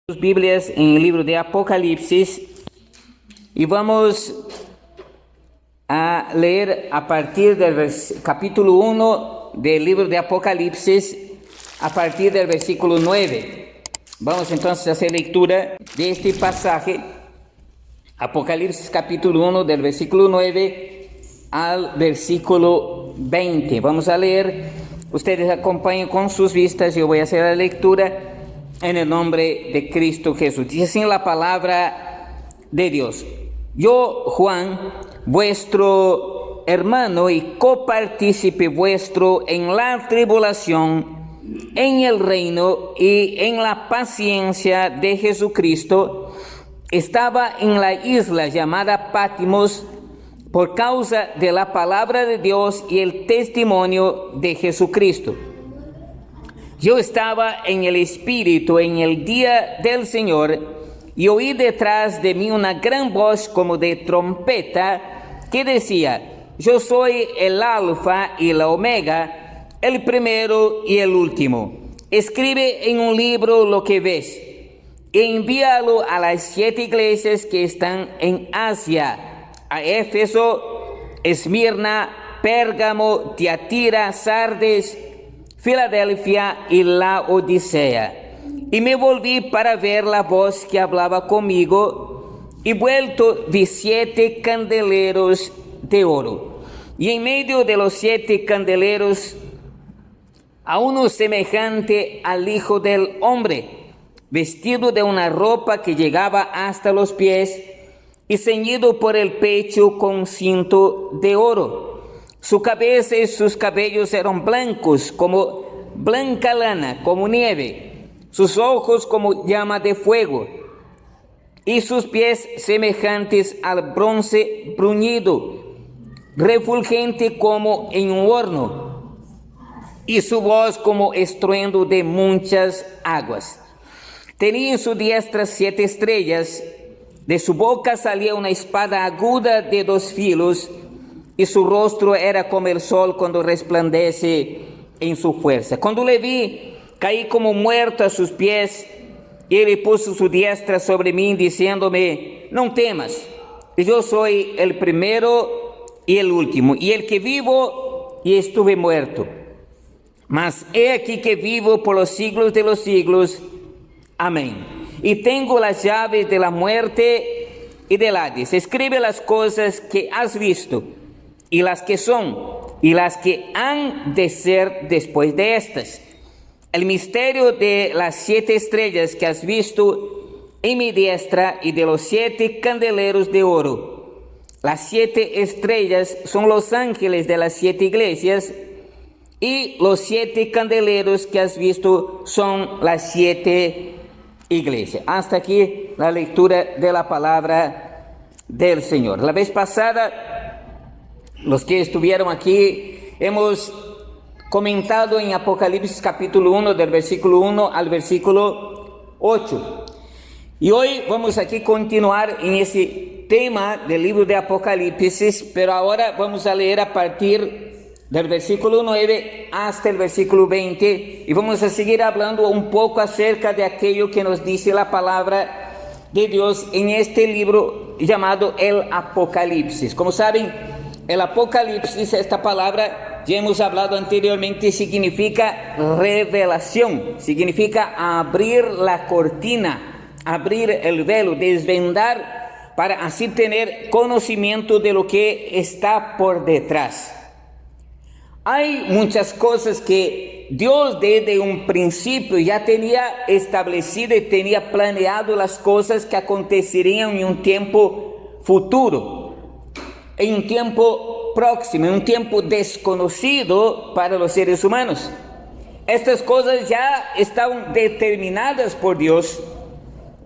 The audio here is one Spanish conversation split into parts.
Sus Biblias en el libro de Apocalipsis y vamos a leer a partir del capítulo 1 del libro de Apocalipsis a partir del versículo 9. Vamos entonces a hacer lectura de este pasaje, Apocalipsis capítulo 1 del versículo 9 al versículo 20. Vamos a leer, ustedes acompañen con sus vistas, yo voy a hacer la lectura en el nombre de Cristo Jesús. Dice así la palabra de Dios: yo, Juan, vuestro hermano y copartícipe vuestro en la tribulación, en el reino y en la paciencia de Jesucristo, estaba en la isla llamada Patmos por causa de la palabra de Dios y el testimonio de Jesucristo. Yo estaba en el Espíritu en el día del Señor y oí detrás de mí una gran voz como de trompeta que decía: yo soy el Alfa y la Omega, el primero y el último. Escribe en un libro lo que ves e envíalo a las 7 iglesias que están en Asia: a Éfeso, Esmirna, Pérgamo, Tiatira, Sardes, Filadelfia y la Odisea. Y me volví para ver la voz que hablaba conmigo, y vuelto vi 7 candeleros de oro, y en medio de los 7 candeleros a uno semejante al Hijo del Hombre, vestido de una ropa que llegaba hasta los pies y ceñido por el pecho con cinto de oro. Su cabeza y sus cabellos eran blancos como blanca lana, como nieve, sus ojos como llama de fuego, y sus pies semejantes al bronce bruñido, refulgente como en un horno, y su voz como estruendo de muchas aguas. Tenía en su diestra 7 estrellas, de su boca salía una espada aguda de 2 filos, y su rostro era como el sol cuando resplandece en su fuerza. Cuando le vi, caí como muerto a sus pies, y él puso su diestra sobre mí, diciéndome: no temas, yo soy el primero y el último, y el que vivo y estuve muerto. Mas he aquí que vivo por los siglos de los siglos. Amén. Y tengo las llaves de la muerte y del Hades. Escribe las cosas que has visto, y las que son, y las que han de ser después de estas. El misterio de las 7 estrellas que has visto en mi diestra y de los 7 candeleros de oro. Las 7 estrellas son los ángeles de las 7 iglesias, y los 7 candeleros que has visto son las 7 iglesias. Hasta aquí la lectura de la palabra del Señor. La vez pasada, los que estuvieron aquí, hemos comentado en Apocalipsis capítulo 1 del versículo 1 al versículo 8. Y hoy vamos aquí continuar en ese tema del libro de Apocalipsis, pero ahora vamos a leer a partir del versículo 9 hasta el versículo 20, y vamos a seguir hablando un poco acerca de aquello que nos dice la palabra de Dios en este libro llamado el Apocalipsis. Como saben, el Apocalipsis, esta palabra, ya hemos hablado anteriormente, significa revelación, significa abrir la cortina, abrir el velo, desvendar, para así tener conocimiento de lo que está por detrás. Hay muchas cosas que Dios desde un principio ya tenía establecido y tenía planeado las cosas que acontecerían en un tiempo futuro, en un tiempo próximo, en un tiempo desconocido para los seres humanos. Estas cosas ya estaban determinadas por Dios,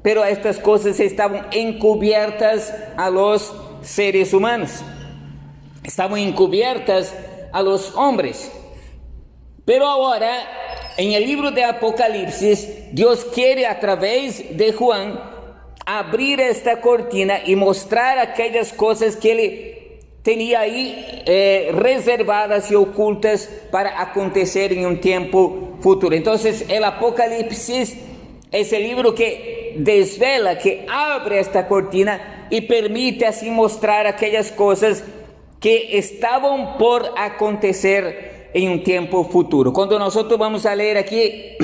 pero estas cosas estaban encubiertas a los seres humanos, estaban encubiertas a los hombres. Pero ahora, en el libro de Apocalipsis, Dios quiere a través de Juan abrir esta cortina y mostrar aquellas cosas que Él tenía ahí reservadas y ocultas para acontecer en un tiempo futuro. Entonces el Apocalipsis es el libro que desvela, que abre esta cortina y permite así mostrar aquellas cosas que estaban por acontecer en un tiempo futuro. Cuando nosotros vamos a leer aquí,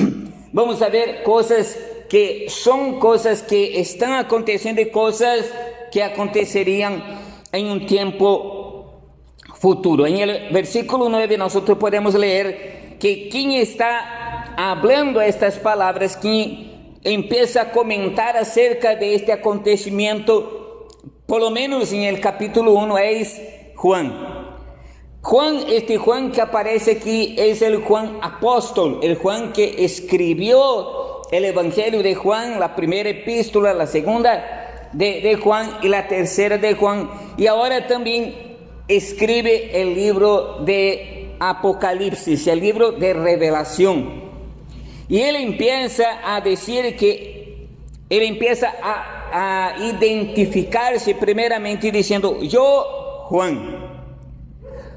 vamos a ver cosas que son cosas que están aconteciendo y cosas que acontecerían en un tiempo futuro. En el versículo 9 nosotros podemos leer que quien está hablando estas palabras, quien empieza a comentar acerca de este acontecimiento, por lo menos en el capítulo 1, es Juan. Este Juan que aparece aquí es el Juan apóstol, el Juan que escribió el Evangelio de Juan, la primera epístola, la segunda de Juan y la tercera de Juan, y ahora también escribe el libro de Apocalipsis, el libro de revelación. Y él empieza a decir que, él empieza a identificarse primeramente diciendo, yo Juan.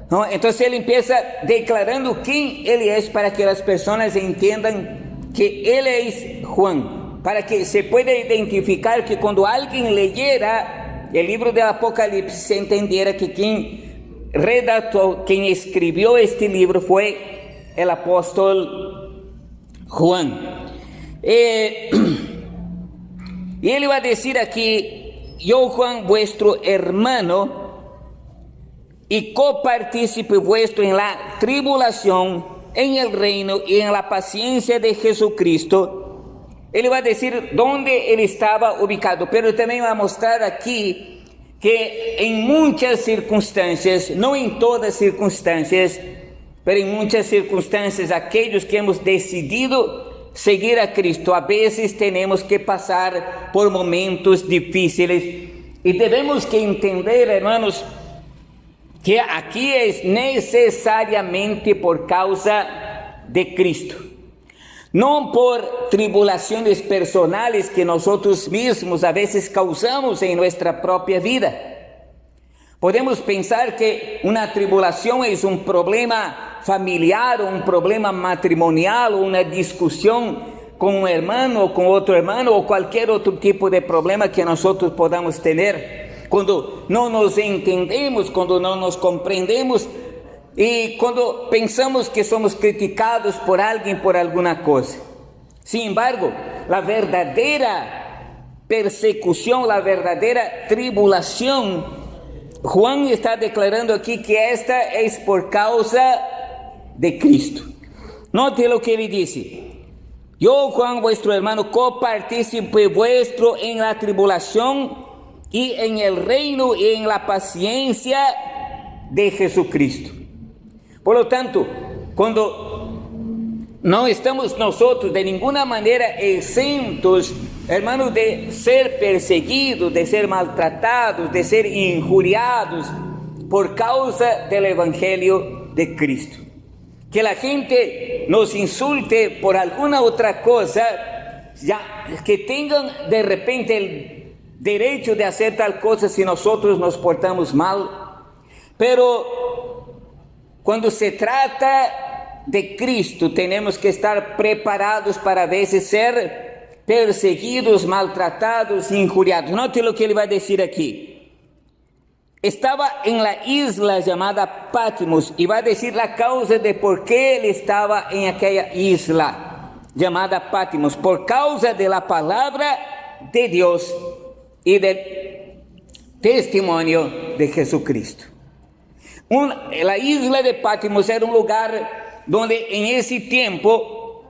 ¿No? Entonces él empieza declarando quién él es para que las personas entiendan que él es Juan, para que se pueda identificar, que cuando alguien leyera el libro del Apocalipsis se entendiera que quien redactó, quien escribió este libro fue el apóstol Juan. Y él va a decir aquí, yo Juan vuestro hermano y copartícipe vuestro en la tribulación, en el reino y en la paciencia de Jesucristo. Él va a decir dónde él estaba ubicado, pero también va a mostrar aquí que en muchas circunstancias, no en todas circunstancias, pero en muchas circunstancias, aquellos que hemos decidido seguir a Cristo, a veces tenemos que pasar por momentos difíciles y debemos que entender, hermanos, que aquí es necesariamente por causa de Cristo, no por tribulaciones personales que nosotros mismos a veces causamos en nuestra propia vida. Podemos pensar que una tribulación es un problema familiar, o un problema matrimonial, o una discusión con un hermano o con otro hermano, o cualquier otro tipo de problema que nosotros podamos tener. Cuando no nos entendemos, cuando no nos comprendemos y cuando pensamos que somos criticados por alguien por alguna cosa. Sin embargo, la verdadera persecución, la verdadera tribulación, Juan está declarando aquí que esta es por causa de Cristo. Note lo que él dice. Yo, Juan, vuestro hermano, copartícipe vuestro en la tribulación y en el reino y en la paciencia de Jesucristo. Por lo tanto, cuando no estamos nosotros de ninguna manera exentos, hermanos, de ser perseguidos, de ser maltratados, de ser injuriados por causa del Evangelio de Cristo. Que la gente nos insulte por alguna otra cosa, ya que tengan de repente el derecho de hacer tal cosa si nosotros nos portamos mal, pero cuando se trata de Cristo tenemos que estar preparados para a veces ser perseguidos, maltratados, injuriados. Note lo que él va a decir aquí. Estaba en la isla llamada Patmos y va a decir la causa de por qué él estaba en aquella isla llamada Patmos, por causa de la palabra de Dios y del testimonio de Jesucristo. La isla de Patmos era un lugar donde en ese tiempo,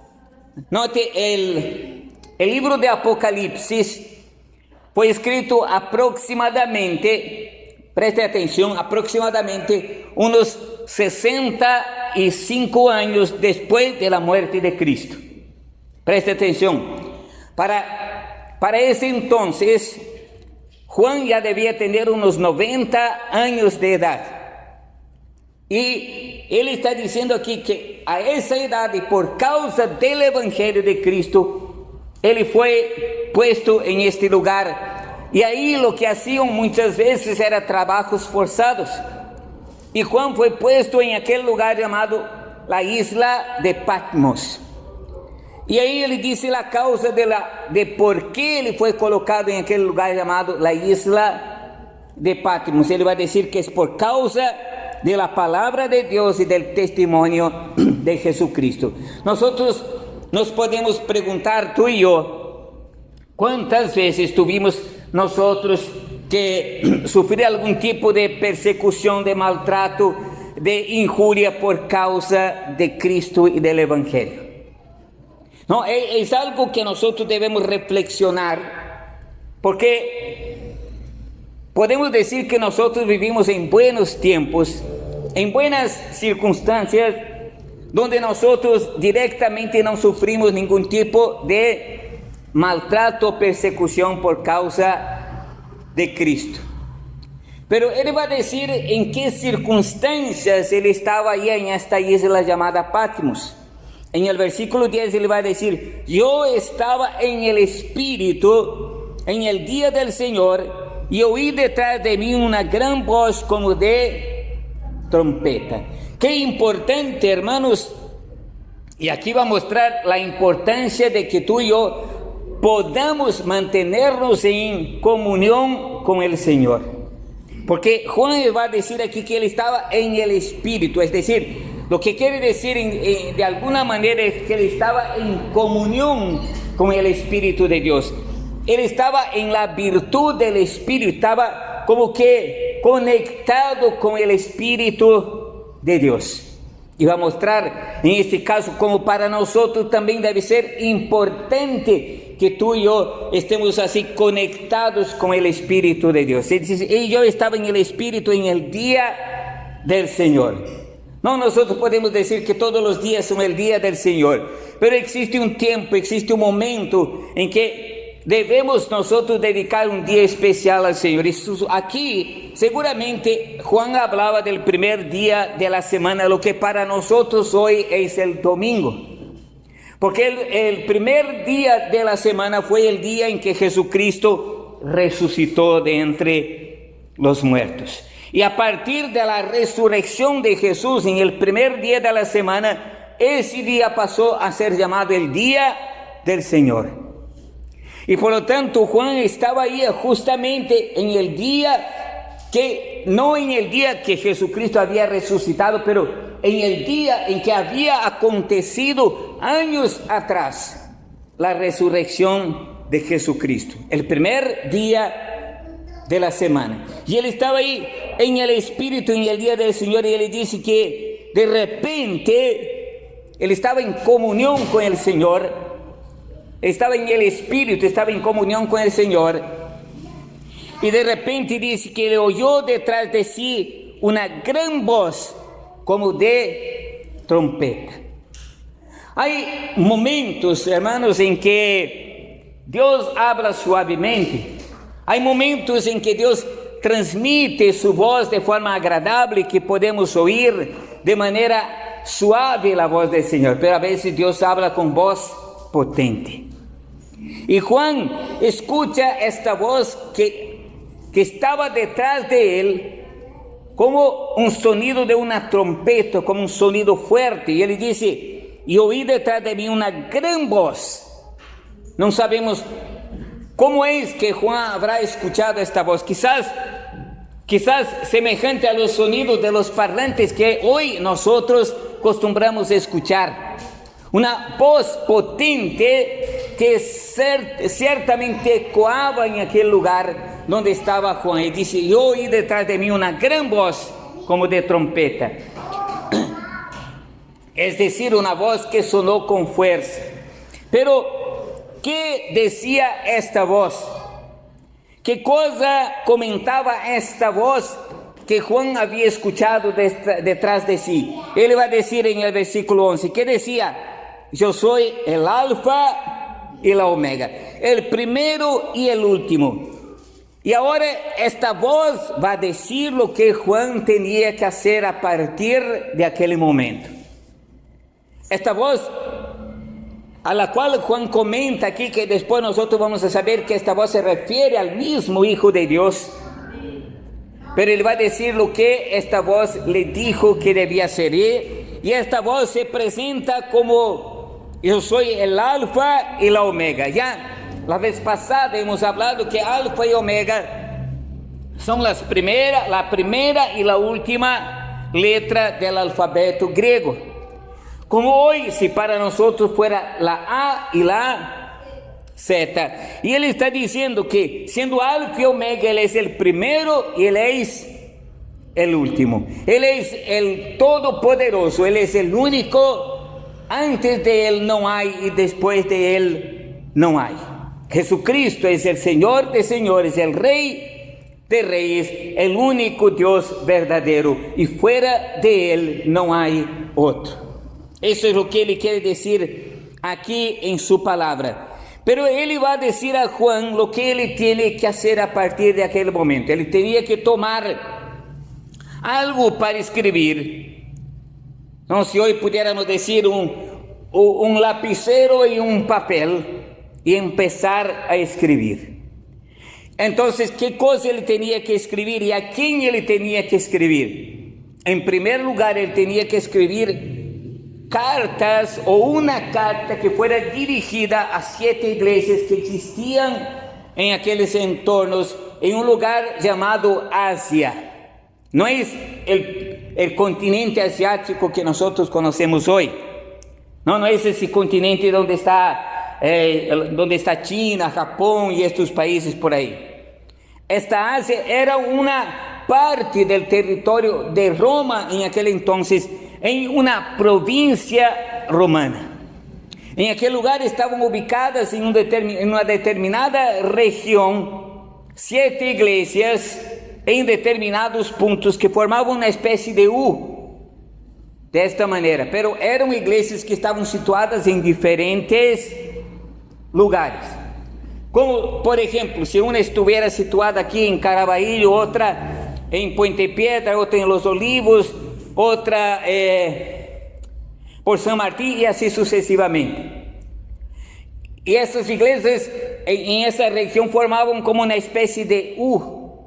note, el libro de Apocalipsis fue escrito aproximadamente, preste atención, aproximadamente unos 65 años después de la muerte de Cristo. Preste atención, para ese entonces Juan ya debía tener unos 90 años de edad. Y él está diciendo aquí que a esa edad y por causa del Evangelio de Cristo, él fue puesto en este lugar. Y ahí lo que hacían muchas veces era trabajos forzados. Y Juan fue puesto en aquel lugar llamado la isla de Patmos. Y ahí él dice la causa de por qué él fue colocado en aquel lugar llamado la isla de Patmos. Él va a decir que es por causa de la palabra de Dios y del testimonio de Jesucristo. Nosotros nos podemos preguntar, tú y yo, ¿cuántas veces tuvimos nosotros que sufrir algún tipo de persecución, de maltrato, de injuria por causa de Cristo y del Evangelio? No, es algo que nosotros debemos reflexionar, porque podemos decir que nosotros vivimos en buenos tiempos, en buenas circunstancias, donde nosotros directamente no sufrimos ningún tipo de maltrato o persecución por causa de Cristo. Pero él va a decir en qué circunstancias él estaba ahí en esta isla llamada Patmos. En el versículo 10 él va a decir: yo estaba en el Espíritu en el día del Señor y oí detrás de mí una gran voz como de trompeta. Qué importante, hermanos, y aquí va a mostrar la importancia de que tú y yo podamos mantenernos en comunión con el Señor. Porque Juan va a decir aquí que él estaba en el Espíritu, es decir, lo que quiere decir de alguna manera es que él estaba en comunión con el Espíritu de Dios. Él estaba en la virtud del Espíritu, estaba como que conectado con el Espíritu de Dios. Y va a mostrar en este caso como para nosotros también debe ser importante que tú y yo estemos así conectados con el Espíritu de Dios. Él dice, y yo estaba en el Espíritu en el día del Señor. No, nosotros podemos decir que todos los días son el día del Señor, pero existe un tiempo, existe un momento en que debemos nosotros dedicar un día especial al Señor. Y aquí seguramente Juan hablaba del primer día de la semana, lo que para nosotros hoy es el domingo, porque el primer día de la semana fue el día en que Jesucristo resucitó de entre los muertos. Y a partir de la resurrección de Jesús en el primer día de la semana, ese día pasó a ser llamado el día del Señor. Y por lo tanto Juan estaba ahí justamente en el día que, no en el día que Jesucristo había resucitado, pero en el día en que había acontecido años atrás la resurrección de Jesucristo, el primer día de la semana. Y él estaba ahí en el Espíritu en el día del Señor, y él dice que de repente él estaba en comunión con el Señor, estaba en el Espíritu, estaba en comunión con el Señor, y de repente dice que le oyó detrás de sí una gran voz como de trompeta. Hay momentos, hermanos, en que Dios habla suavemente. Hay momentos en que Dios transmite su voz de forma agradable, que podemos oír de manera suave la voz del Señor, pero a veces Dios habla con voz potente. Y Juan escucha esta voz que estaba detrás de él como un sonido de una trompeta, como un sonido fuerte. Y él dice, y oí detrás de mí una gran voz. No sabemos ¿cómo es que Juan habrá escuchado esta voz? Quizás semejante a los sonidos de los parlantes que hoy nosotros acostumbramos a escuchar. Una voz potente que ciertamente ecoaba en aquel lugar donde estaba Juan. Y dice, yo oí detrás de mí una gran voz como de trompeta. Es decir, una voz que sonó con fuerza. Pero ¿qué decía esta voz? ¿Qué cosa comentaba esta voz que Juan había escuchado detrás de sí? Él va a decir en el versículo 11, ¿qué decía? Yo soy el alfa y la omega, el primero y el último. Y ahora esta voz va a decir lo que Juan tenía que hacer a partir de aquel momento. Esta voz a la cual Juan comenta aquí, que después nosotros vamos a saber que esta voz se refiere al mismo Hijo de Dios, pero él va a decir lo que esta voz le dijo que debía hacer, y esta voz se presenta como yo soy el alfa y la omega. Ya la vez pasada hemos hablado que alfa y omega son la primera y la última letra del alfabeto griego. Como hoy, si para nosotros fuera la A y la Z. Y él está diciendo que siendo alfa y omega, él es el primero y él es el último. Él es el todopoderoso, él es el único. Antes de él no hay y después de él no hay. Jesucristo es el Señor de señores, el Rey de reyes, el único Dios verdadero, y fuera de él no hay otro. Eso es lo que él quiere decir aquí en su palabra. Pero él va a decir a Juan lo que él tiene que hacer a partir de aquel momento. Él tenía que tomar algo para escribir. No, si hoy pudiéramos decir un lapicero y un papel y empezar a escribir. Entonces, ¿qué cosa él tenía que escribir y a quién él tenía que escribir? En primer lugar, él tenía que escribir cartas o una carta que fuera dirigida a 7 iglesias que existían en aquellos entornos, en un lugar llamado Asia. No es el continente asiático que nosotros conocemos hoy. No es ese continente donde está China, Japón y estos países por ahí. Esta Asia era una parte del territorio de Roma en aquel entonces, en una provincia romana. En aquel lugar estaban ubicadas en una determinada región 7 iglesias en determinados puntos que formaban una especie de U, de esta manera, pero eran iglesias que estaban situadas en diferentes lugares. Como por ejemplo, si una estuviera situada aquí en Caraballo, otra en Puente Piedra, otra en Los Olivos, otra por San Martín y así sucesivamente. Y esas iglesias en esa región formaban como una especie de U,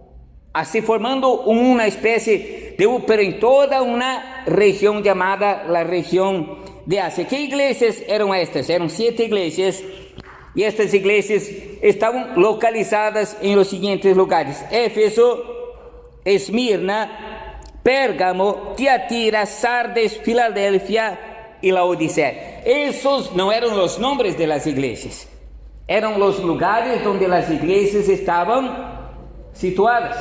así formando una especie de U, pero en toda una región llamada la región de Asia. ¿Qué iglesias eran estas? Eran 7 iglesias, y estas iglesias estaban localizadas en los siguientes lugares: Éfeso, Esmirna, Pérgamo, Tiatira, Sardes, Filadelfia y Laodicea. Esos no eran los nombres de las iglesias, eran los lugares donde las iglesias estaban situadas,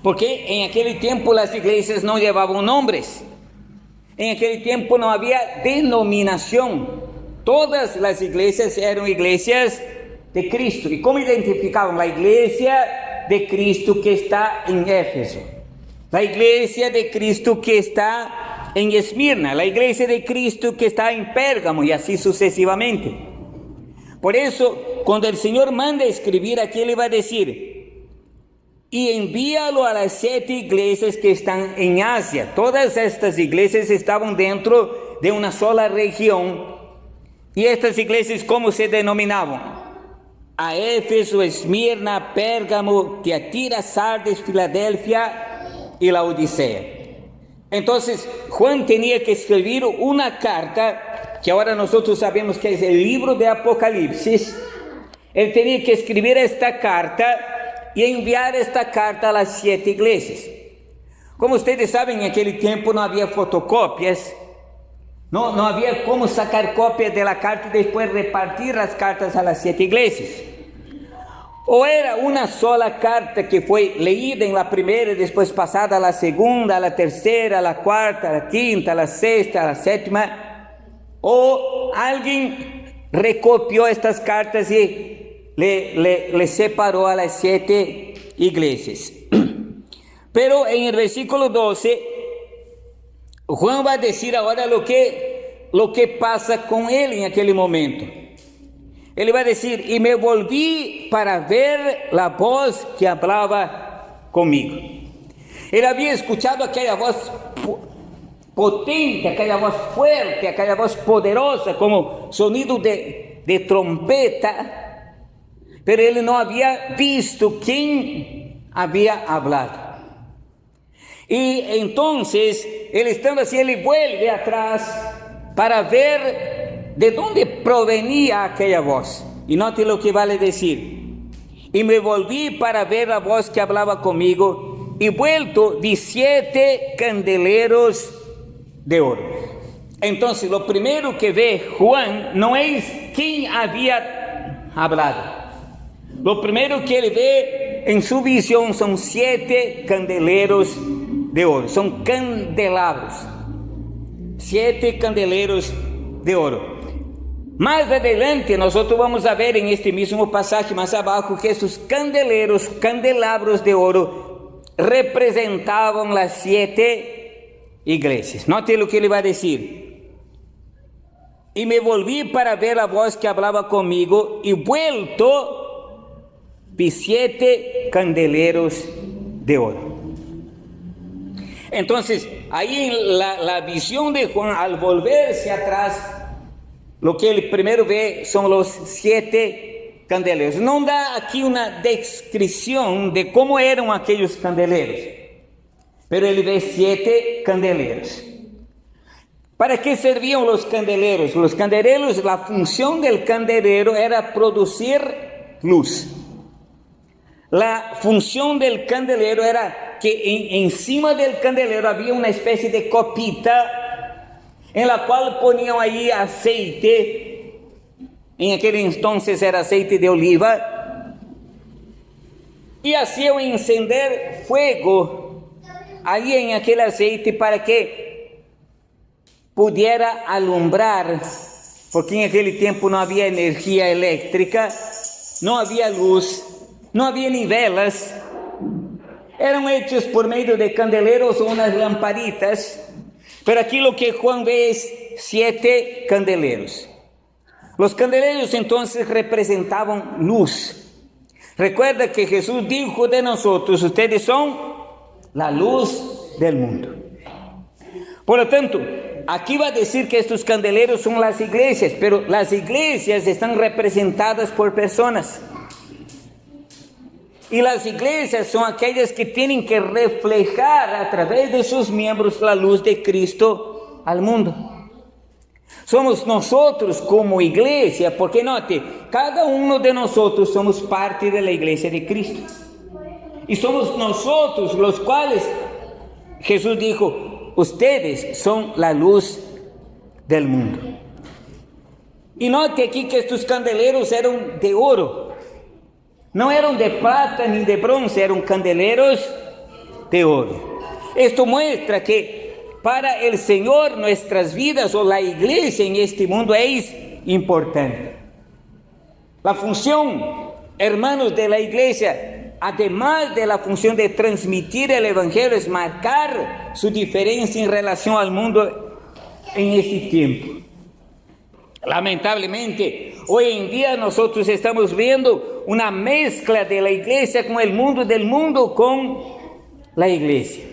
porque en aquel tiempo las iglesias no llevaban nombres, en aquel tiempo no había denominación, todas las iglesias eran iglesias de Cristo. ¿Y cómo identificaban? La iglesia de Cristo que está en Éfeso, la iglesia de Cristo que está en Esmirna, la iglesia de Cristo que está en Pérgamo, y así sucesivamente. Por eso, cuando el Señor manda escribir aquí, Él va a decir: y envíalo a las 7 iglesias que están en Asia. Todas estas iglesias estaban dentro de una sola región. Y estas iglesias, ¿cómo se denominaban? A Éfeso, Esmirna, Pérgamo, Tiatira, Sardes, Filadelfia y Laodicea. Entonces, Juan tenía que escribir una carta, que ahora nosotros sabemos que es el libro de Apocalipsis. Él tenía que escribir esta carta y enviar esta carta a las 7 iglesias. Como ustedes saben, en aquel tiempo no había fotocopias, no había cómo sacar copias de la carta y después repartir las cartas a las 7 iglesias. O era una sola carta que fue leída en la primera y después pasada a la segunda, a la tercera, a la cuarta, a la quinta, a la sexta, a la séptima, o alguien recopió estas cartas y le separó a las 7 iglesias. Pero en el versículo 12, Juan va a decir ahora lo que pasa con él en aquel momento. Él va a decir: y me volví para ver la voz que hablaba conmigo. Él había escuchado aquella voz potente, aquella voz fuerte, aquella voz poderosa, como sonido de trompeta, pero él no había visto quién había hablado. Y entonces, él estando así, él vuelve atrás para ver de dónde provenía aquella voz. Y note lo que vale decir. Y me volví para ver la voz que hablaba conmigo, y vuelto vi 7 candeleros de oro. Entonces, lo primero que ve Juan no es quién había hablado. Lo primero que él ve en su visión son 7 candeleros de oro. Son candelabros. 7 candeleros de oro. Más adelante nosotros vamos a ver en este mismo pasaje más abajo que estos candelabros de oro representaban las 7 iglesias. Note lo que le va a decir. Y me volví para ver la voz que hablaba conmigo, y vuelto vi 7 candeleros de oro. Entonces, ahí en la visión de Juan, al volverse atrás, lo que él primero ve son los 7 candeleros. No da aquí una descripción de cómo eran aquellos candeleros, pero él ve 7 candeleros. ¿Para qué servían los candeleros? Los candeleros, la función del candelero era producir luz. La función del candelero era que encima del candelero había una especie de copita en la cual ponían ahí aceite. En aquel entonces era aceite de oliva, y hacían encender fuego ahí en aquel aceite para que pudiera alumbrar, porque en aquel tiempo no había energía eléctrica, no había luz, no había ni velas. Eran hechos por medio de candeleros o unas lamparitas, pero aquí lo que Juan ve es 7 candeleros. Los candeleros entonces representaban luz. Recuerda que Jesús dijo de nosotros: ustedes son la luz del mundo. Por lo tanto, aquí va a decir que estos candeleros son las iglesias, pero las iglesias están representadas por personas. Y las iglesias son aquellas que tienen que reflejar a través de sus miembros la luz de Cristo al mundo. Somos nosotros como iglesia, porque note, cada uno de nosotros somos parte de la iglesia de Cristo. Y somos nosotros los cuales Jesús dijo: ustedes son la luz del mundo. Y note aquí que estos candeleros eran de oro. No eran de plata ni de bronce, eran candeleros de oro. Esto muestra que para el Señor nuestras vidas o la iglesia en este mundo es importante. La función, hermanos, de la iglesia, además de la función de transmitir el evangelio, es marcar su diferencia en relación al mundo en este tiempo. Lamentablemente, hoy en día nosotros estamos viendo una mezcla de la iglesia con el mundo, del mundo con la iglesia.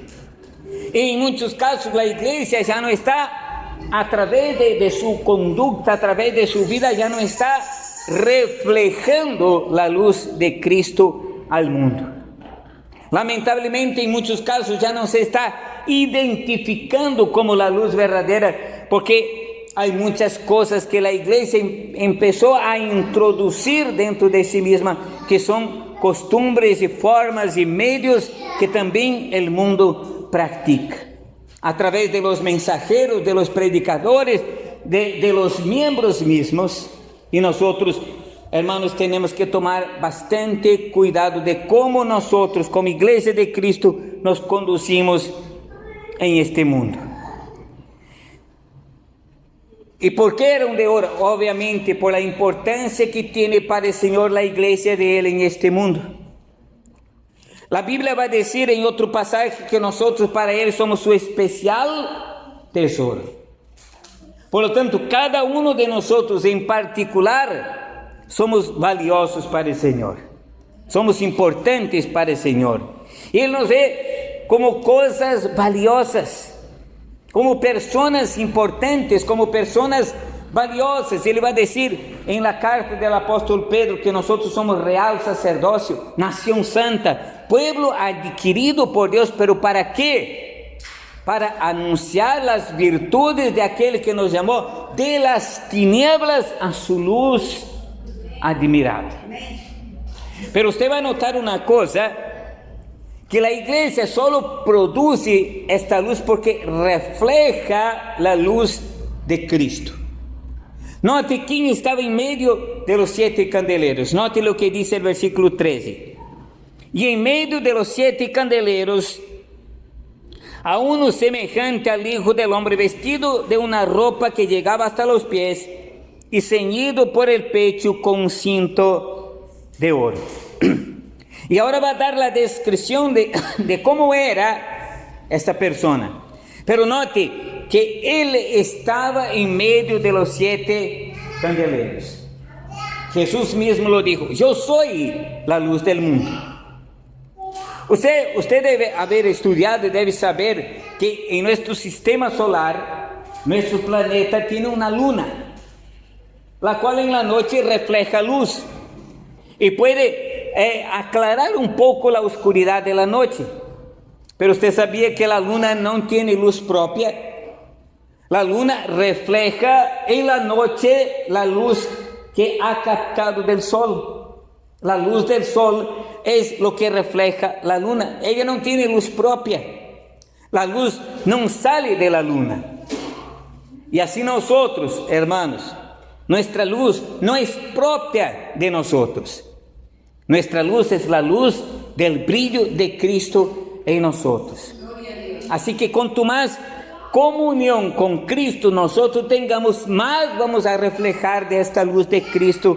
Y en muchos casos la iglesia ya no está, a través de su conducta, a través de su vida, ya no está reflejando la luz de Cristo al mundo. Lamentablemente en muchos casos ya no se está identificando como la luz verdadera, porque hay muchas cosas que la iglesia empezó a introducir dentro de sí misma, que son costumbres y formas y medios que también el mundo practica. A través de los mensajeros, de los predicadores, de los miembros mismos. Y nosotros, hermanos, tenemos que tomar bastante cuidado de cómo nosotros, como iglesia de Cristo, nos conducimos en este mundo. ¿Y por qué eran de oro? Obviamente por la importancia que tiene para el Señor la iglesia de Él en este mundo. La Biblia va a decir en otro pasaje que nosotros para Él somos su especial tesoro. Por lo tanto, cada uno de nosotros en particular somos valiosos para el Señor. Somos importantes para el Señor. Y Él nos ve como cosas valiosas, como personas importantes, como personas valiosas. Ele vai dizer em la carta del apóstolo Pedro que nosotros somos real sacerdocio, nación santa, pueblo adquirido por Dios. Pero ¿para qué? para anunciar las virtudes de aquel que nos llamó de las tinieblas a su luz admirable. Pero usted va a notar una cosa, que la iglesia solo produce esta luz porque refleja la luz de Cristo. Note quién estaba en medio de los 7 candeleros. Note lo que dice el versículo 13. Y en medio de los 7 candeleros, a uno semejante al Hijo del Hombre, vestido de una ropa que llegaba hasta los pies y ceñido por el pecho con un cinto de oro. Y ahora va a dar la descripción de cómo era esta persona. Pero note que él estaba en medio de los 7 candeleros. Jesús mismo lo dijo: yo soy la luz del mundo. Usted debe haber estudiado y debe saber que en nuestro sistema solar, nuestro planeta tiene una luna, la cual en la noche refleja luz y puede aclarar un poco la oscuridad de la noche. Pero usted sabía que la luna no tiene luz propia. La luna refleja en la noche la luz que ha captado del sol. La luz del sol es lo que refleja la luna. Ella no tiene luz propia. La luz no sale de la luna. Y así nosotros, hermanos, nuestra luz no es propia de nosotros. Nuestra luz es la luz del brillo de Cristo en nosotros. Así que cuanto más comunión con Cristo nosotros tengamos, más vamos a reflejar de esta luz de Cristo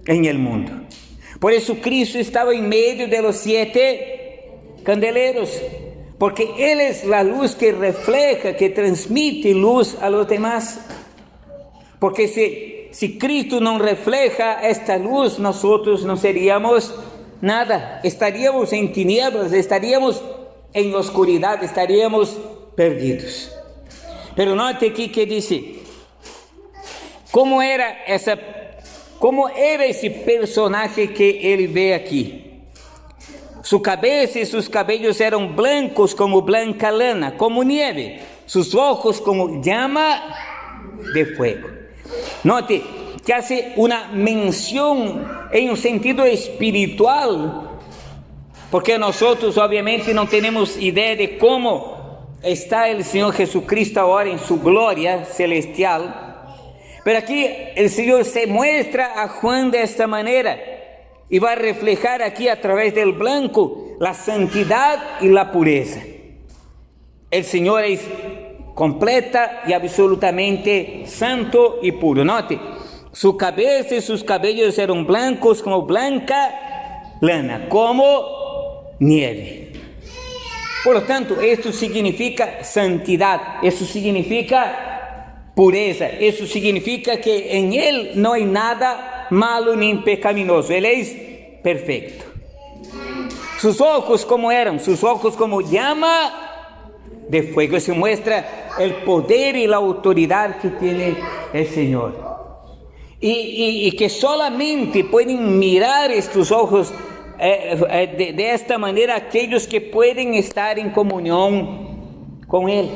en el mundo. Por eso Cristo estaba en medio de los 7 candeleros, porque Él es la luz que refleja, que transmite luz a los demás. Porque si Cristo no refleja esta luz, nosotros no seríamos nada. Estaríamos en tinieblas, estaríamos en oscuridad, estaríamos perdidos. Pero note aquí que dice, ¿cómo era ese personaje que él ve aquí? Su cabeza y sus cabellos eran blancos como blanca lana, como nieve, sus ojos como llama de fuego. Note que hace una mención en un sentido espiritual, porque nosotros obviamente no tenemos idea de cómo está el Señor Jesucristo ahora en su gloria celestial. Pero aquí el Señor se muestra a Juan de esta manera y va a reflejar aquí a través del blanco la santidad y la pureza. El Señor es completa y absolutamente santo y puro. Note, su cabeza y sus cabellos eran blancos como blanca lana, como nieve. Por lo tanto, esto significa santidad, eso significa pureza, eso significa que en Él no hay nada malo ni pecaminoso, Él es perfecto. Sus ojos como eran, sus ojos como llama de fuego. Se muestra el poder y la autoridad que tiene el Señor. Y que solamente pueden mirar estos ojos de esta manera aquellos que pueden estar en comunión con Él.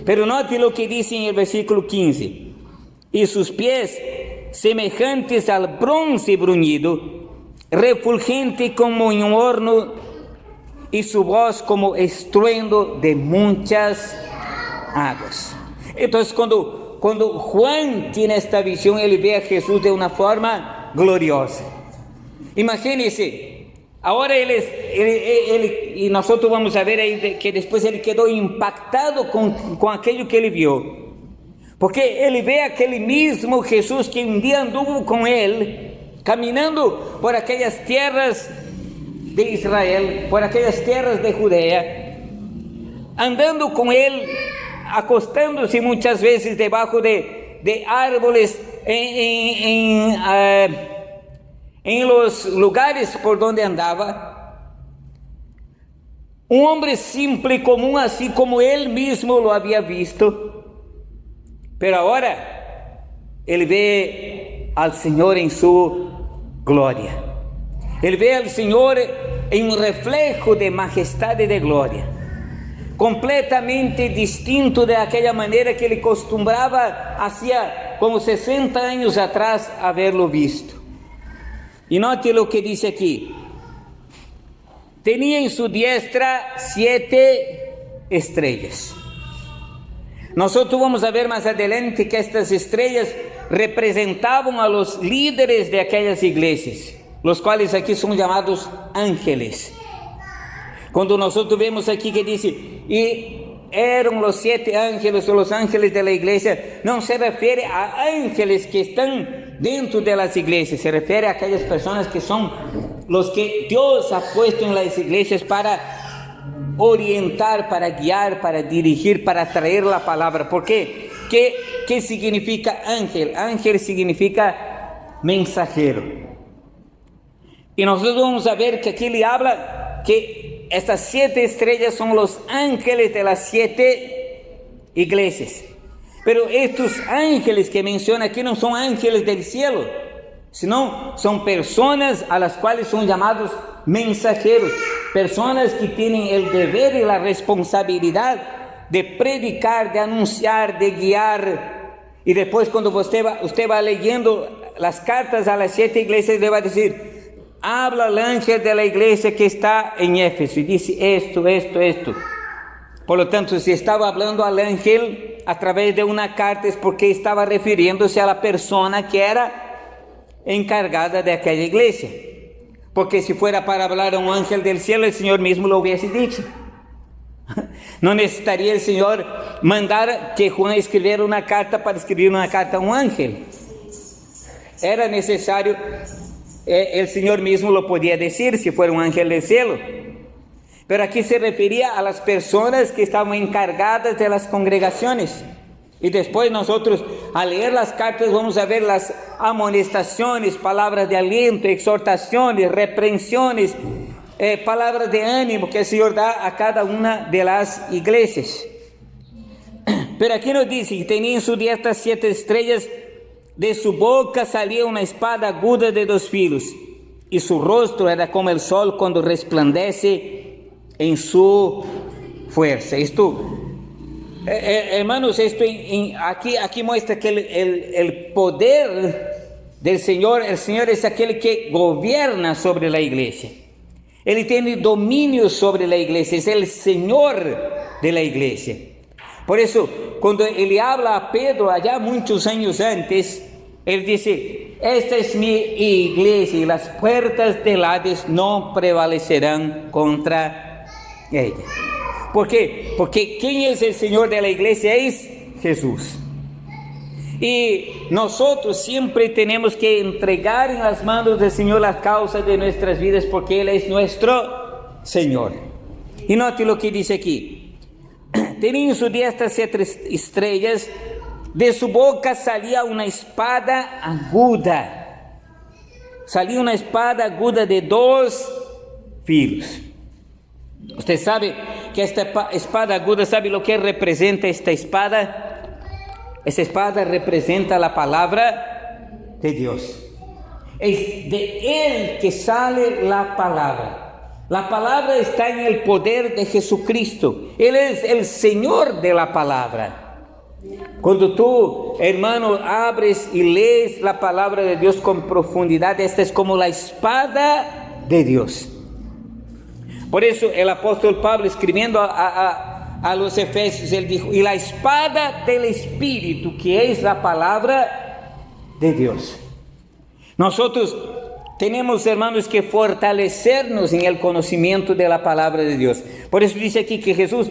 Pero note lo que dice en el versículo 15. Y sus pies semejantes al bronce bruñido, refulgente como un horno, y su voz como estruendo de muchas aguas. Entonces cuando Juan tiene esta visión, él ve a Jesús de una forma gloriosa. Imagínense, ahora él y nosotros vamos a ver ahí que después él quedó impactado con aquello que él vio. Porque él ve a aquel mismo Jesús que un día anduvo con él, caminando por aquellas tierras de Israel, por aquellas tierras de Judea, andando con él, acostándose muchas veces debajo de árboles, en los lugares por donde andaba. Un hombre simple y común, así como él mismo lo había visto. Pero ahora él ve al Señor en su gloria. Él ve al Señor en un reflejo de majestad y de gloria. completamente distinto de aquella manera que ele costumbrava hacía como 60 anos atrás haberlo visto. E note o que diz aqui: tenía en su diestra 7 estrellas. Nosotros vamos a ver más adelante que estas estrellas representaban a los líderes de aquellas iglesias, los cuales aquí son llamados ángeles. Cuando nosotros vemos aquí que dice, y eran los 7 ángeles o los ángeles de la iglesia, no se refiere a ángeles que están dentro de las iglesias, se refiere a aquellas personas que son los que Dios ha puesto en las iglesias para orientar, para guiar, para dirigir, para traer la palabra. ¿Por qué? ¿Qué significa ángel? Ángel significa mensajero. Y nosotros vamos a ver que aquí le habla que estas 7 estrellas son los ángeles de las 7 iglesias. Pero estos ángeles que menciona aquí no son ángeles del cielo, sino son personas a las cuales son llamados mensajeros, personas que tienen el deber y la responsabilidad de predicar, de anunciar, de guiar. Y después cuando usted va leyendo las cartas a las 7 iglesias, le va a decir, habla al ángel de la iglesia que está en Éfeso y dice esto. Por lo tanto, si estaba hablando al ángel a través de una carta es porque estaba refiriéndose a la persona que era encargada de aquella iglesia. Porque si fuera para hablar a un ángel del cielo, el Señor mismo lo hubiese dicho. No necesitaría el Señor mandar que Juan escribiera una carta para escribir una carta a un ángel. Era necesario, el Señor mismo lo podía decir si fuera un ángel del cielo. Pero aquí se refería a las personas que estaban encargadas de las congregaciones. Y después nosotros, al leer las cartas, vamos a ver las amonestaciones, palabras de aliento, exhortaciones, reprensiones, palabras de ánimo que el Señor da a cada una de las iglesias. Pero aquí nos dice que tenía en su diestra 7 estrellas, de su boca salía una espada aguda de 2 filos, y su rostro era como el sol cuando resplandece en su fuerza. Esto, hermanos, esto aquí muestra que el poder del Señor, el Señor es aquel que gobierna sobre la iglesia. Él tiene dominio sobre la iglesia, es el Señor de la iglesia. Por eso, cuando Él habla a Pedro allá muchos años antes, Él dice, esta es mi iglesia y las puertas del Hades no prevalecerán contra ella. ¿Por qué? Porque ¿quién es el Señor de la iglesia? Es Jesús. Y nosotros siempre tenemos que entregar en las manos del Señor las causas de nuestras vidas, porque Él es nuestro Señor. Y note lo que dice aquí. Tenía en su diestra 7 estrellas, de su boca salía una espada aguda. Salía una espada aguda de 2 filos. Usted sabe que esta espada aguda, ¿sabe lo que representa esta espada? Esa espada representa la palabra de Dios. Es de Él que sale la palabra. La palabra está en el poder de Jesucristo. Él es el Señor de la palabra. Cuando tú, hermano, abres y lees la palabra de Dios con profundidad, esta es como la espada de Dios. Por eso el apóstol Pablo, escribiendo a los Efesios, él dijo, y la espada del Espíritu, que es la palabra de Dios. Nosotros tenemos, hermanos, que fortalecernos en el conocimiento de la palabra de Dios. Por eso dice aquí que Jesús,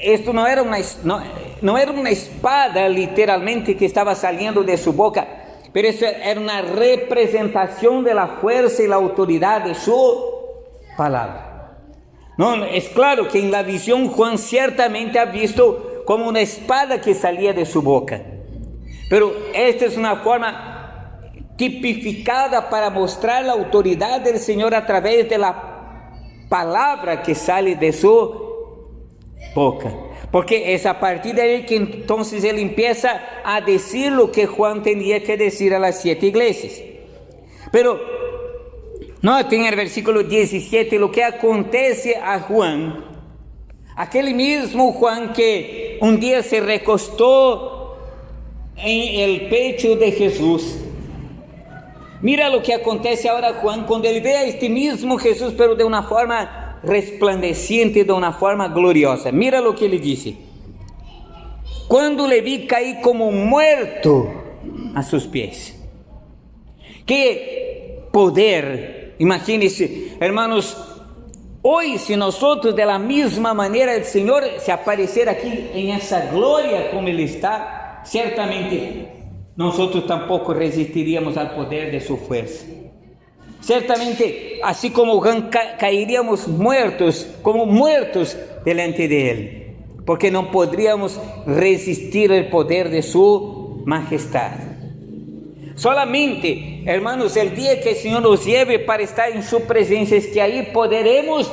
esto no era una espada literalmente que estaba saliendo de su boca, pero eso era una representación de la fuerza y la autoridad de su palabra. No, es claro que en la visión Juan ciertamente ha visto como una espada que salía de su boca, pero esta es una forma tipificada para mostrar la autoridad del Señor a través de la palabra que sale de su boca, porque es a partir de ahí que entonces él empieza a decir lo que Juan tenía que decir a las 7 iglesias. Pero noten en el versículo 17 lo que acontece a Juan Aquel mismo Juan que un día se recostó en el pecho de Jesús. Mira lo que acontece ahora Juan cuando él ve a este mismo Jesús, pero de una forma resplandeciente, de una forma gloriosa. Mira lo que ele dice: cuando le vi, caí como muerto a sus pies. Qué poder, imagínense, hermanos. Hoy, si nosotros de la misma manera el Señor se apareciera aquí en esa gloria como Él está, ciertamente nosotros tampoco resistiríamos al poder de su fuerza. Ciertamente, así como Juan, caeríamos muertos, como muertos delante de Él, porque no podríamos resistir el poder de su majestad. Solamente, hermanos, el día que el Señor nos lleve para estar en su presencia, es que ahí podremos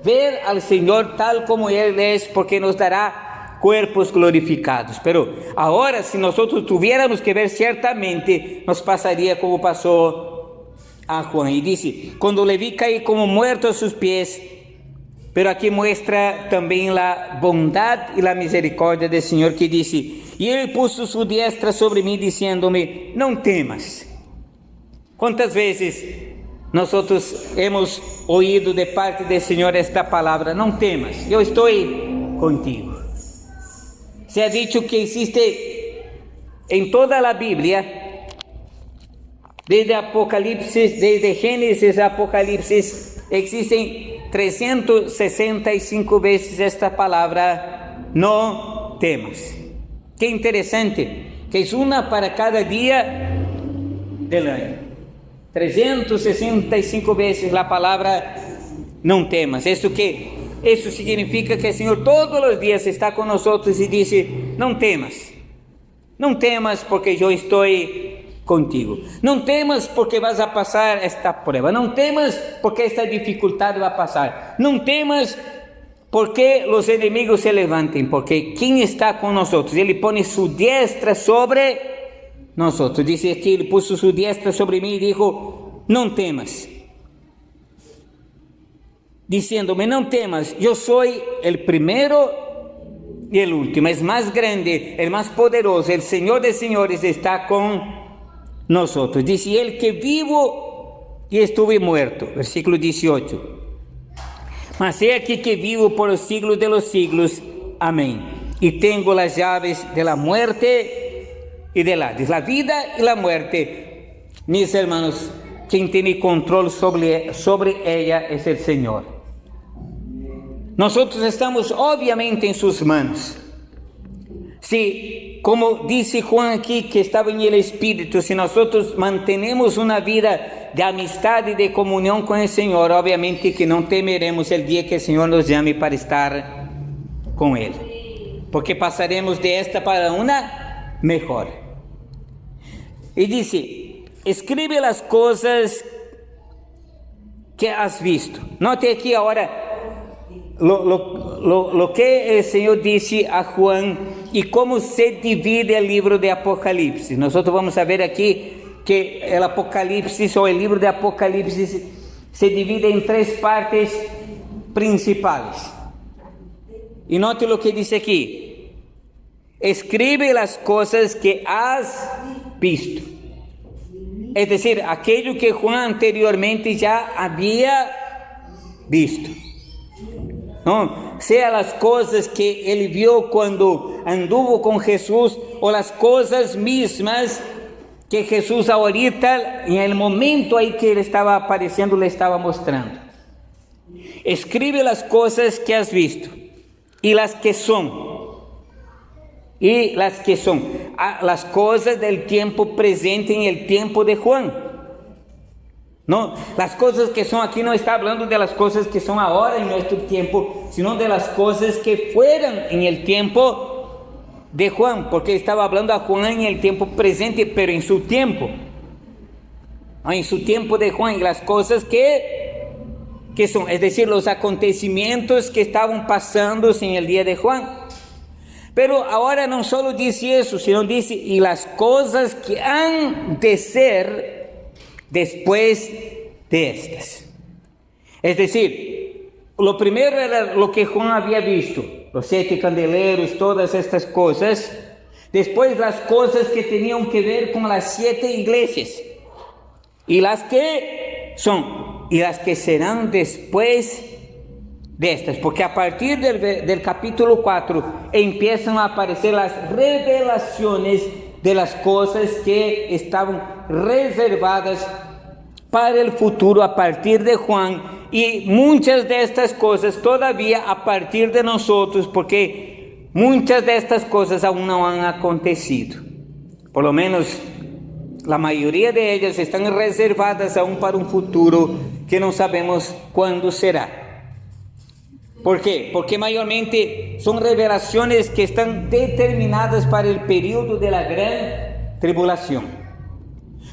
ver al Señor tal como Él es, porque nos dará cuerpos glorificados. Pero ahora, si nosotros tuviéramos que ver, ciertamente nos pasaría como pasó a Juan. Y dice: cuando le vi, caí como muerto a sus pies. Pero aquí muestra también la bondad y la misericordia del Señor, que dice: y Él puso su diestra sobre mí, diciéndome: no temas. ¿Cuántas veces nosotros hemos oído de parte del Señor esta palabra? No temas, yo estoy contigo. Se ha dicho que existe en toda la Biblia, desde Apocalipsis, desde Génesis a Apocalipsis, existen 365 veces esta palabra: no temas. Qué interesante, que es una para cada día del año. 365 veces la palabra no temas. Eso significa que el Señor todos los días está con nosotros y dice: no temas. No temas porque yo estoy contigo. No temas porque vas a pasar esta prueba. No temas porque esta dificultad va a pasar. No temas porque los enemigos se levanten, porque ¿quién está con nosotros? Él pone su diestra sobre nosotros. Dice que Él puso su diestra sobre mí y dijo: no temas. Diciéndome: no temas, yo soy el primero y el último, es más grande, el más poderoso, el Señor de señores está con nosotros. Dice: el que vivo y estuve muerto. Versículo 18. Mas he aquí que vivo por los siglos de los siglos. Amén. Y tengo las llaves de la muerte y del Hades. La vida y la muerte, mis hermanos, quien tiene control sobre ella es el Señor. Nosotros estamos obviamente en sus manos. Si, como dice Juan aquí, que estaba en el Espíritu, si nosotros mantenemos una vida de amistad y de comunión con el Señor, obviamente que no temeremos el día que el Señor nos llame para estar con Él, porque pasaremos de esta para una mejor. Y dice: escribe las cosas que has visto. Note aquí ahora lo que el Señor dice a Juan y cómo se divide el libro de Apocalipsis. Nosotros vamos a ver aquí que el Apocalipsis o el libro de Apocalipsis se divide en tres partes principales. Y note lo que dice aquí: escribe las cosas que has visto. Es decir, aquello que Juan anteriormente ya había visto. No, sea las cosas que él vio cuando anduvo con Jesús, o las cosas mismas que Jesús ahorita, en el momento ahí que él estaba apareciendo, le estaba mostrando. Escribe las cosas que has visto y las que son. Y las que son las cosas del tiempo presente en el tiempo de Juan. No, las cosas que son aquí no está hablando de las cosas que son ahora en nuestro tiempo, sino de las cosas que fueron en el tiempo de Juan, porque estaba hablando a Juan en el tiempo presente, pero en su tiempo, en su tiempo de Juan, las cosas que son, es decir, los acontecimientos que estaban pasando en el día de Juan. Pero ahora no solo dice eso, sino dice: y las cosas que han de ser después de estas. Es decir, lo primero era lo que Juan había visto, los 7 candeleros, todas estas cosas. Después las cosas que tenían que ver con las 7 iglesias. Y las que son, y las que serán después de estas. Porque a partir del capítulo 4 empiezan a aparecer las revelaciones de las cosas que estaban reservadas para el futuro a partir de Juan. Y muchas de estas cosas todavía a partir de nosotros, porque muchas de estas cosas aún no han acontecido. Por lo menos la mayoría de ellas están reservadas aún para un futuro que no sabemos cuándo será. ¿Por qué? Porque mayormente son revelaciones que están determinadas para el periodo de la gran tribulación.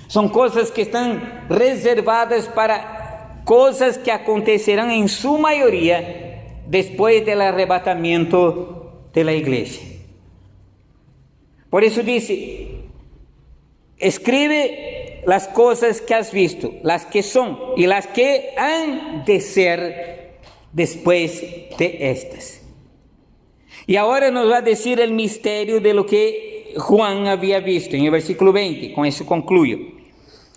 Son cosas que están reservadas para cosas que acontecerán en su mayoría después del arrebatamiento de la iglesia. Por eso dice, escribe las cosas que has visto, las que son y las que han de ser después de estas. Y ahora nos va a decir el misterio de lo que Juan había visto en el versículo 20, con eso concluyo.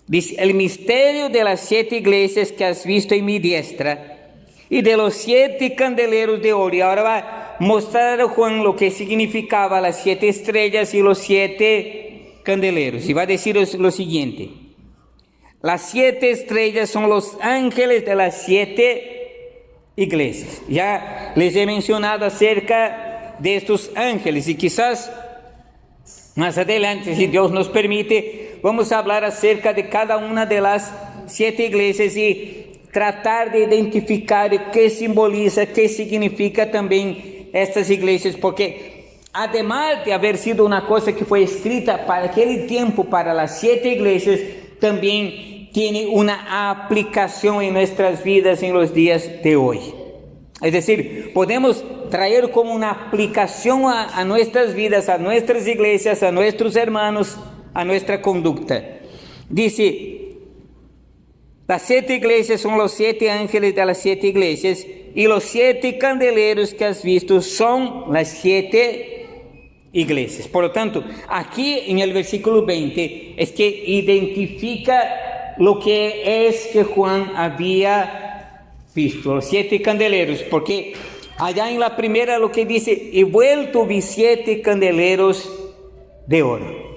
Dice, el misterio de las 7 iglesias que has visto en mi diestra y de los 7 candeleros de oro. Y ahora va a mostrar a Juan lo que significaba las 7 estrellas y los 7 candeleros. Y va a decir lo siguiente. Las 7 estrellas son los ángeles de las 7 iglesias. Ya les he mencionado acerca de estos ángeles y quizás más adelante, si Dios nos permite, vamos a hablar acerca de cada una de las 7 iglesias y tratar de identificar qué simboliza, qué significa también estas iglesias, porque además de haber sido una cosa que fue escrita para aquel tiempo, para las 7 iglesias, también tiene una aplicación en nuestras vidas en los días de hoy. Es decir, podemos traer como una aplicación a nuestras vidas, a nuestras iglesias, a nuestros hermanos, a nuestra conducta. Dice, las 7 iglesias son los 7 ángeles de las 7 iglesias y los 7 candeleros que has visto son las 7 iglesias. Por lo tanto, aquí en el versículo 20 es que identifica lo que es que Juan había visto, los 7 candeleros, porque allá en la primera lo que dice, y vuelto vi 7 candeleros de oro.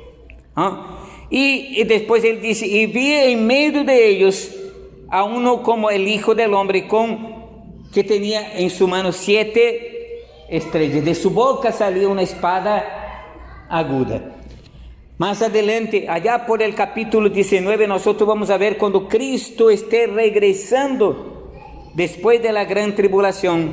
Y después él dice, y vi en medio de ellos a uno como el Hijo del Hombre, que tenía en su mano 7 estrellas. De su boca salía una espada aguda. Más adelante, allá por el capítulo 19, nosotros vamos a ver cuando Cristo esté regresando después de la gran tribulación,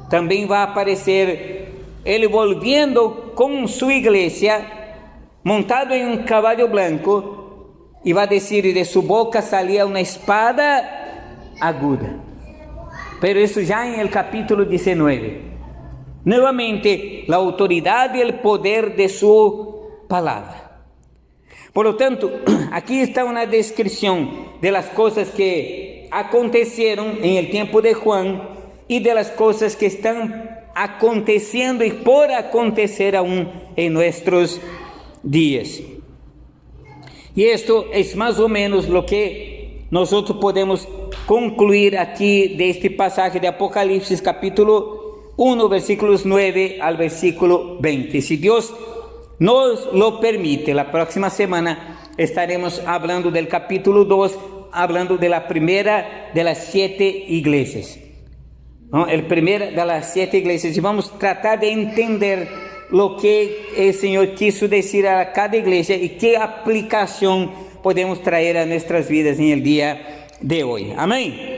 también va a aparecer Él volviendo con su iglesia, montado en un caballo blanco, y va a decir, y de su boca salía una espada aguda. Pero eso ya en el capítulo 19. Nuevamente, la autoridad y el poder de su palabra. Por lo tanto, aquí está una descripción de las cosas que acontecieron en el tiempo de Juan y de las cosas que están aconteciendo y por acontecer aún en nuestros días. Y esto es más o menos lo que nosotros podemos concluir aquí de este pasaje de Apocalipsis capítulo 1, versículos 9 al versículo 20. Si Dios nos lo permite, la próxima semana estaremos hablando del capítulo 2, hablando de la primera de las 7 iglesias, ¿no? El primero de las 7 iglesias, y vamos a tratar de entender lo que el Señor quiso decir a cada iglesia y qué aplicación podemos traer a nuestras vidas en el día de hoy. Amén.